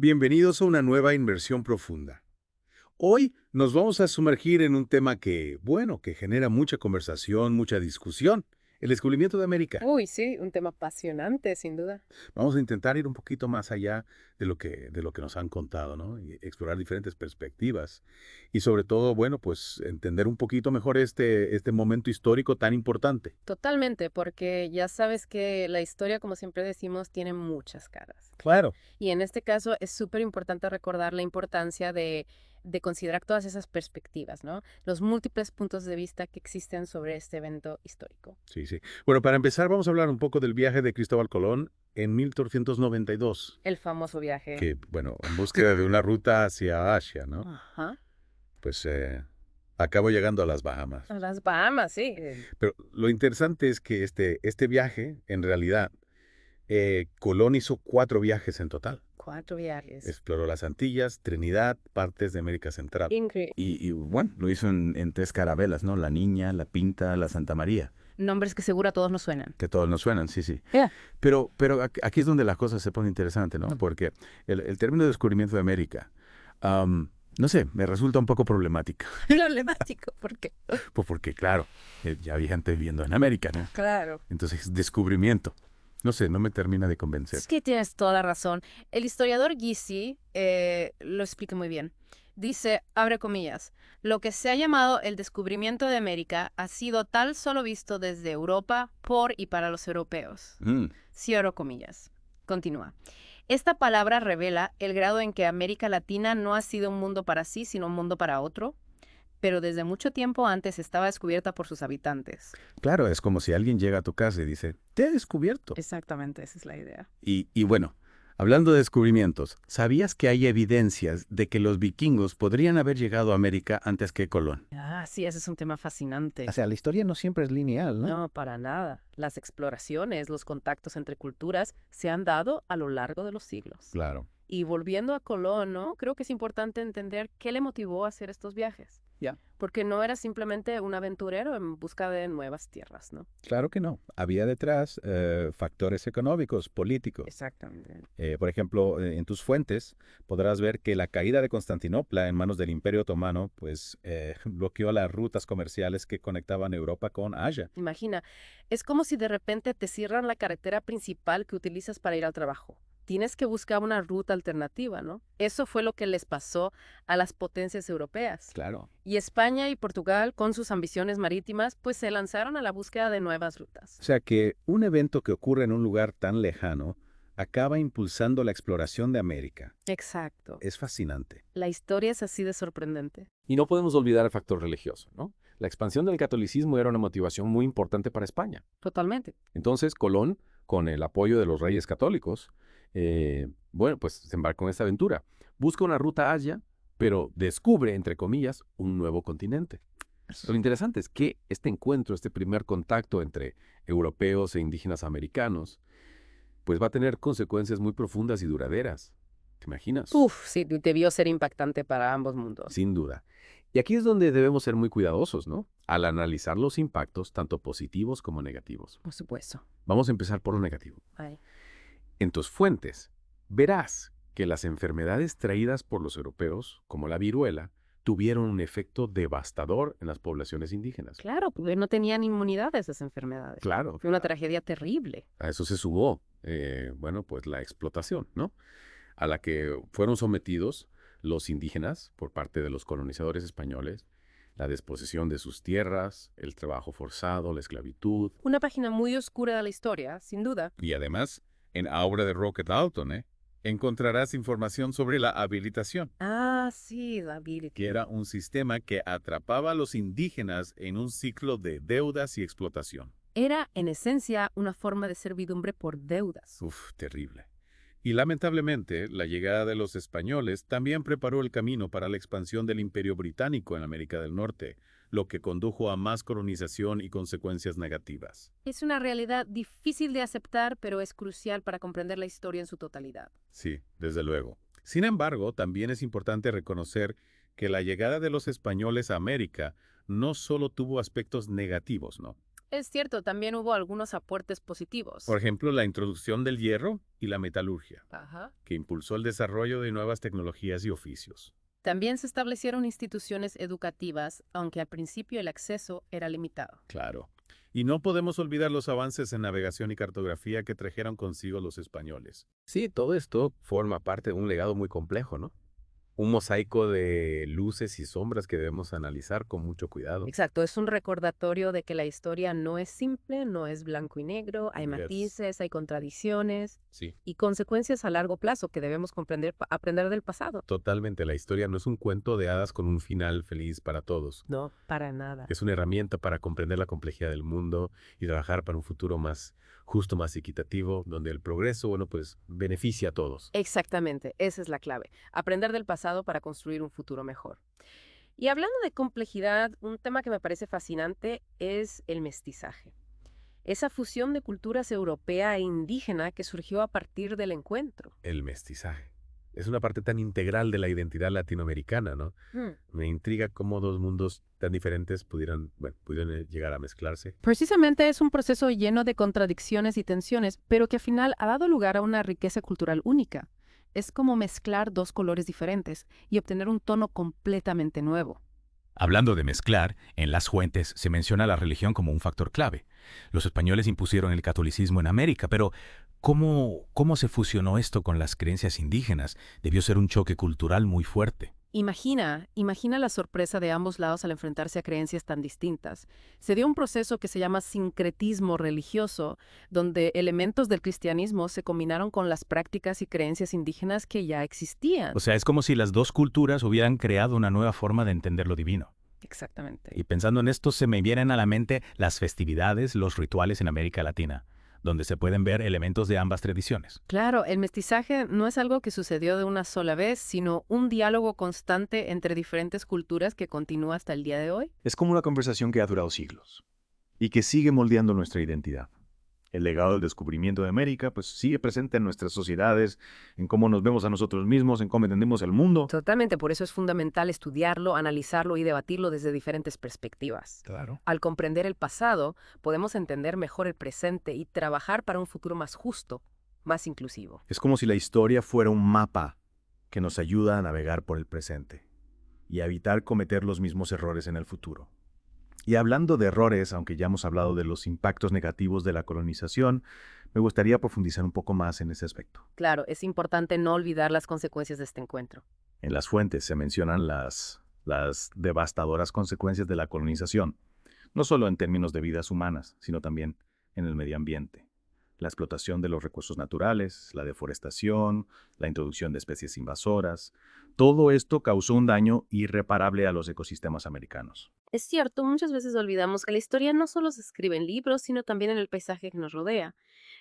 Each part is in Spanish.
Bienvenidos a una nueva inmersión profunda. Hoy nos vamos a sumergir en un tema que genera mucha conversación, mucha discusión, el descubrimiento de América. Uy, sí, un tema apasionante, sin duda. Vamos a intentar ir un poquito más allá de lo que nos han contado, ¿no? Y explorar diferentes perspectivas. Y sobre todo, bueno, pues entender un poquito mejor este momento histórico tan importante. Totalmente, porque ya sabes que la historia, como siempre decimos, tiene muchas caras. Claro. Y en este caso es súper importante recordar la importancia de considerar todas esas perspectivas, ¿no? Los múltiples puntos de vista que existen sobre este evento histórico. Sí, sí. Bueno, para empezar, vamos a hablar un poco del viaje de Cristóbal Colón en 1492. El famoso viaje. Que, bueno, en búsqueda de una ruta hacia Asia, ¿no? Ajá. Pues acabo llegando a las Bahamas. A las Bahamas, sí. Pero lo interesante es que este viaje, en realidad, Colón hizo 4 viajes en total. 4 viajes. Exploró las Antillas, Trinidad, partes de América Central. Increíble. Y bueno, lo hizo en tres carabelas, ¿no? La Niña, la Pinta, la Santa María, Nombres que seguro a todos nos suenan. que todos nos suenan, sí, sí. Yeah. Pero aquí es donde la cosa se pone interesante, ¿no? Porque el término de descubrimiento de América, no sé, me resulta un poco problemática. Problemático, ¿por qué? Pues porque, claro, ya había gente viviendo en América, ¿no? Claro. Entonces, descubrimiento. No sé, no me termina de convencer. Es que tienes toda la razón. El historiador Gysi lo explica muy bien. Dice, abre comillas, lo que se ha llamado el descubrimiento de América ha sido tal solo visto desde Europa por y para los europeos. Mm, Cierro comillas. Continúa. Esta palabra revela el grado en que América Latina no ha sido un mundo para sí, sino un mundo para otro, pero desde mucho tiempo antes estaba descubierta por sus habitantes. claro, es como si alguien llega a tu casa y dice, te he descubierto. Exactamente, esa es la idea. Y bueno, hablando de descubrimientos, ¿sabías que hay evidencias de que los vikingos podrían haber llegado a América antes que Colón? Ah, sí, ese es un tema fascinante. O sea, la historia no siempre es lineal, ¿no? No, para nada. Las exploraciones, los contactos entre culturas se han dado a lo largo de los siglos. Claro. Y volviendo a Colón, ¿no? Creo que es importante entender qué le motivó a hacer estos viajes. Ya. Porque no era simplemente un aventurero en busca de nuevas tierras, ¿no? Claro que no. Había detrás factores económicos, políticos. Exactamente. Por ejemplo, en tus fuentes podrás ver que la caída de Constantinopla en manos del Imperio Otomano, pues bloqueó las rutas comerciales que conectaban Europa con Asia. Imagina, es como si de repente te cierran la carretera principal que utilizas para ir al trabajo. Tienes que buscar una ruta alternativa, ¿no? Eso fue lo que les pasó a las potencias europeas. Claro. Y España y Portugal, con sus ambiciones marítimas, pues se lanzaron a la búsqueda de nuevas rutas. O sea que un evento que ocurre en un lugar tan lejano acaba impulsando la exploración de América. Exacto. Es fascinante. La historia es así de sorprendente. Y no podemos olvidar el factor religioso, ¿no? La expansión del catolicismo era una motivación muy importante para España. Totalmente. Entonces, Colón, con el apoyo de los reyes católicos, bueno, pues se embarcó en esta aventura. Busca una ruta hacia, pero descubre, entre comillas, un nuevo continente. Lo interesante es que este encuentro, este primer contacto entre europeos e indígenas americanos, pues va a tener consecuencias muy profundas y duraderas. ¿Te imaginas? Uf, sí, debió ser impactante para ambos mundos. Sin duda. Y aquí es donde debemos ser muy cuidadosos, ¿no? Al analizar los impactos, tanto positivos como negativos. Por supuesto. Vamos a empezar por lo negativo. Ay. En tus fuentes, verás que las enfermedades traídas por los europeos, como la viruela, tuvieron un efecto devastador en las poblaciones indígenas. Claro, porque no tenían inmunidad a esas enfermedades. Claro, Fue una tragedia terrible. a eso se sumó, bueno, pues la explotación, ¿no? A la que fueron sometidos los indígenas por parte de los colonizadores españoles, la desposesión de sus tierras, el trabajo forzado, la esclavitud. Una página muy oscura de la historia, sin duda. Y además, en la obra de Rocket Dalton, encontrarás información sobre la habilitación, Ah, sí, David. que era un sistema que atrapaba a los indígenas en un ciclo de deudas y explotación. Era, en esencia, una forma de servidumbre por deudas. Uf, terrible. Y lamentablemente, la llegada de los españoles también preparó el camino para la expansión del Imperio Británico en América del Norte, lo que condujo a más colonización y consecuencias negativas. Es una realidad difícil de aceptar, pero es crucial para comprender la historia en su totalidad. Sí, desde luego. Sin embargo, también es importante reconocer que la llegada de los españoles a América no solo tuvo aspectos negativos, ¿no? Es cierto, también hubo algunos aportes positivos. Por ejemplo, la introducción del hierro y la metalurgia, Ajá. que impulsó el desarrollo de nuevas tecnologías y oficios. También se establecieron instituciones educativas, aunque al principio el acceso era limitado. Claro. Y no podemos olvidar los avances en navegación y cartografía que trajeron consigo los españoles. Sí, todo esto forma parte de un legado muy complejo, ¿no? Un mosaico de luces y sombras que debemos analizar con mucho cuidado. Exacto, es un recordatorio de que la historia no es simple, no es blanco y negro, hay Yes. matices, hay contradicciones Sí, y consecuencias a largo plazo que debemos aprender del pasado. totalmente. La historia no es un cuento de hadas con un final feliz para todos. No, para nada. Es una herramienta para comprender la complejidad del mundo y trabajar para un futuro más justo, más equitativo, donde el progreso, bueno, pues beneficia a todos. Exactamente, esa es la clave. Aprender del pasado para construir un futuro mejor. Y hablando de complejidad, un tema que me parece fascinante es el mestizaje. Esa fusión de culturas europea e indígena que surgió a partir del encuentro. El mestizaje. Es una parte tan integral de la identidad latinoamericana, ¿no? Me intriga cómo dos mundos tan diferentes pudieran llegar a mezclarse. Precisamente es un proceso lleno de contradicciones y tensiones, pero que al final ha dado lugar a una riqueza cultural única. Es como mezclar dos colores diferentes y obtener un tono completamente nuevo. Hablando de mezclar, en las fuentes se menciona la religión como un factor clave. Los españoles impusieron el catolicismo en América, pero ¿cómo se fusionó esto con las creencias indígenas? Debió ser un choque cultural muy fuerte. Imagina la sorpresa de ambos lados al enfrentarse a creencias tan distintas. Se dio un proceso que se llama sincretismo religioso, donde elementos del cristianismo se combinaron con las prácticas y creencias indígenas que ya existían. O sea, es como si las dos culturas hubieran creado una nueva forma de entender lo divino. Exactamente. Y pensando en esto, se me vienen a la mente las festividades, los rituales en América Latina, donde se pueden ver elementos de ambas tradiciones. Claro, el mestizaje no es algo que sucedió de una sola vez, sino un diálogo constante entre diferentes culturas que continúa hasta el día de hoy. Es como una conversación que ha durado siglos y que sigue moldeando nuestra identidad. El legado del descubrimiento de América pues sigue presente en nuestras sociedades, en cómo nos vemos a nosotros mismos, en cómo entendemos el mundo. Totalmente, por eso es fundamental estudiarlo, analizarlo y debatirlo desde diferentes perspectivas. Claro. Al comprender el pasado, podemos entender mejor el presente y trabajar para un futuro más justo, más inclusivo. Es como si la historia fuera un mapa que nos ayuda a navegar por el presente y a evitar cometer los mismos errores en el futuro. Y hablando de errores, aunque ya hemos hablado de los impactos negativos de la colonización, me gustaría profundizar un poco más en ese aspecto. Claro, es importante no olvidar las consecuencias de este encuentro. En las fuentes se mencionan las devastadoras consecuencias de la colonización, no solo en términos de vidas humanas, sino también en el medio ambiente. La explotación de los recursos naturales, la deforestación, la introducción de especies invasoras, todo esto causó un daño irreparable a los ecosistemas americanos. Es cierto, muchas veces olvidamos que la historia no solo se escribe en libros, sino también en el paisaje que nos rodea.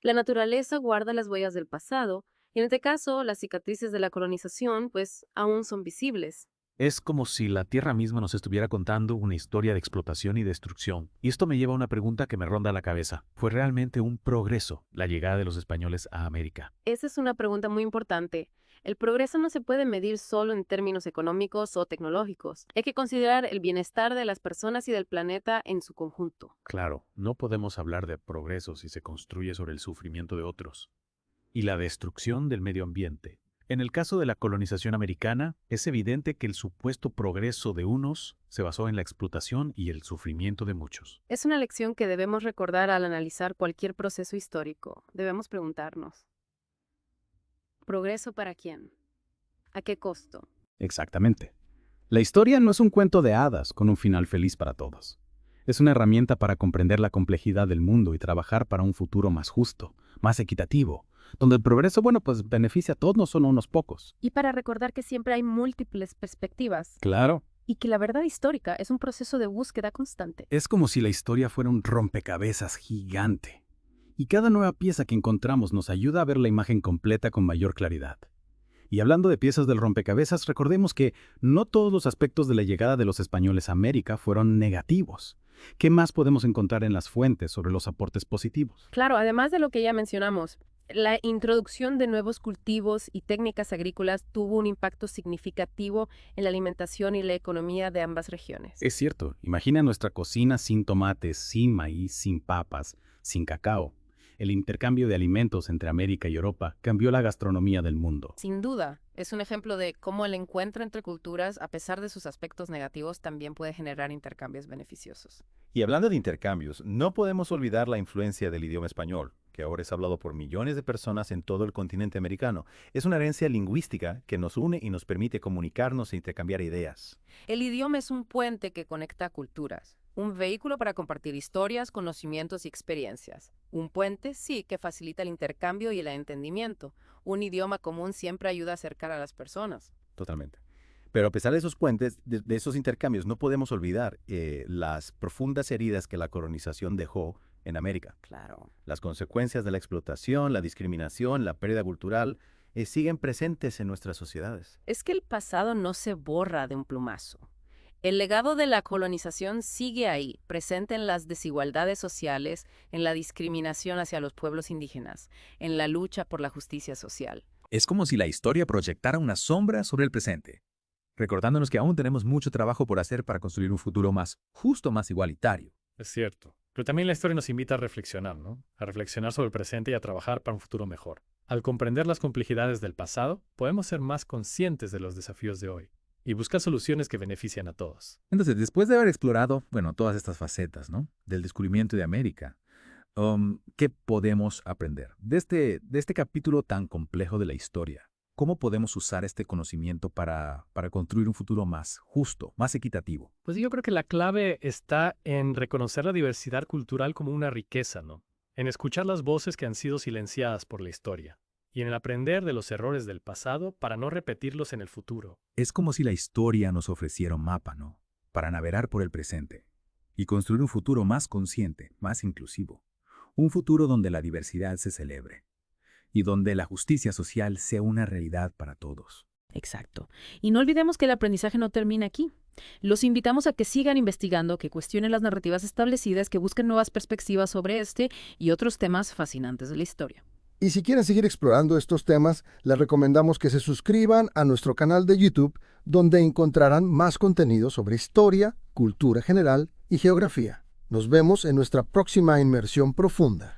La naturaleza guarda las huellas del pasado, y en este caso, las cicatrices de la colonización, pues, aún son visibles. Es como si la Tierra misma nos estuviera contando una historia de explotación y destrucción. Y esto me lleva a una pregunta que me ronda la cabeza. ¿Fue realmente un progreso la llegada de los españoles a América? Esa es una pregunta muy importante. El progreso no se puede medir solo en términos económicos o tecnológicos. Hay que considerar el bienestar de las personas y del planeta en su conjunto. Claro, no podemos hablar de progreso si se construye sobre el sufrimiento de otros. Y la destrucción del medio ambiente. En el caso de la colonización americana, es evidente que el supuesto progreso de unos se basó en la explotación y el sufrimiento de muchos. Es una lección que debemos recordar al analizar cualquier proceso histórico. Debemos preguntarnos: ¿progreso para quién? ¿A qué costo? Exactamente. La historia no es un cuento de hadas con un final feliz para todos. Es una herramienta para comprender la complejidad del mundo y trabajar para un futuro más justo, más equitativo, donde el progreso, pues beneficia a todos, no solo a unos pocos. Y para recordar que siempre hay múltiples perspectivas Claro. y que la verdad histórica es un proceso de búsqueda constante. Es como si la historia fuera un rompecabezas gigante. Y cada nueva pieza que encontramos nos ayuda a ver la imagen completa con mayor claridad. Y hablando de piezas del rompecabezas, recordemos que no todos los aspectos de la llegada de los españoles a América fueron negativos. ¿Qué más podemos encontrar en las fuentes sobre los aportes positivos? Claro, además de lo que ya mencionamos, La introducción de nuevos cultivos y técnicas agrícolas tuvo un impacto significativo en la alimentación y la economía de ambas regiones. Es cierto, imagina nuestra cocina sin tomates, sin maíz, sin papas, sin cacao. El intercambio de alimentos entre América y Europa cambió la gastronomía del mundo. Sin duda, es un ejemplo de cómo el encuentro entre culturas, a pesar de sus aspectos negativos, también puede generar intercambios beneficiosos. Y hablando de intercambios, no podemos olvidar la influencia del idioma español, que ahora es hablado por millones de personas en todo el continente americano. Es una herencia lingüística que nos une y nos permite comunicarnos e intercambiar ideas. El idioma es un puente que conecta culturas, un vehículo para compartir historias, conocimientos y experiencias. Un puente, sí, que facilita el intercambio y el entendimiento. Un idioma común siempre ayuda a acercar a las personas. Totalmente. Pero a pesar de esos puentes, de esos intercambios, no podemos olvidar las profundas heridas que la colonización dejó en América. Claro. Las consecuencias de la explotación, la discriminación, la pérdida cultural, siguen presentes en nuestras sociedades. Es que el pasado no se borra de un plumazo. El legado de la colonización sigue ahí, presente en las desigualdades sociales, en la discriminación hacia los pueblos indígenas, en la lucha por la justicia social. Es como si la historia proyectara una sombra sobre el presente, recordándonos que aún tenemos mucho trabajo por hacer para construir un futuro más justo, más igualitario. Es cierto. Pero también la historia nos invita a reflexionar, ¿no? A reflexionar sobre el presente y a trabajar para un futuro mejor. Al comprender las complejidades del pasado, podemos ser más conscientes de los desafíos de hoy y buscar soluciones que benefician a todos. Entonces, después de haber explorado, todas estas facetas, ¿no?, del descubrimiento de América, ¿qué podemos aprender de este capítulo tan complejo de la historia? ¿Cómo podemos usar este conocimiento para construir un futuro más justo, más equitativo? Pues yo creo que la clave está en reconocer la diversidad cultural como una riqueza, ¿no? En escuchar las voces que han sido silenciadas por la historia y en el aprender de los errores del pasado para no repetirlos en el futuro. Es como si la historia nos ofreciera un mapa, ¿no?, para navegar por el presente y construir un futuro más consciente, más inclusivo. Un futuro donde la diversidad se celebre y donde la justicia social sea una realidad para todos. Exacto. Y no olvidemos que el aprendizaje no termina aquí. Los invitamos a que sigan investigando, que cuestionen las narrativas establecidas, que busquen nuevas perspectivas sobre este y otros temas fascinantes de la historia. Y si quieren seguir explorando estos temas, les recomendamos que se suscriban a nuestro canal de YouTube, donde encontrarán más contenido sobre historia, cultura general y geografía. Nos vemos en nuestra próxima inmersión profunda.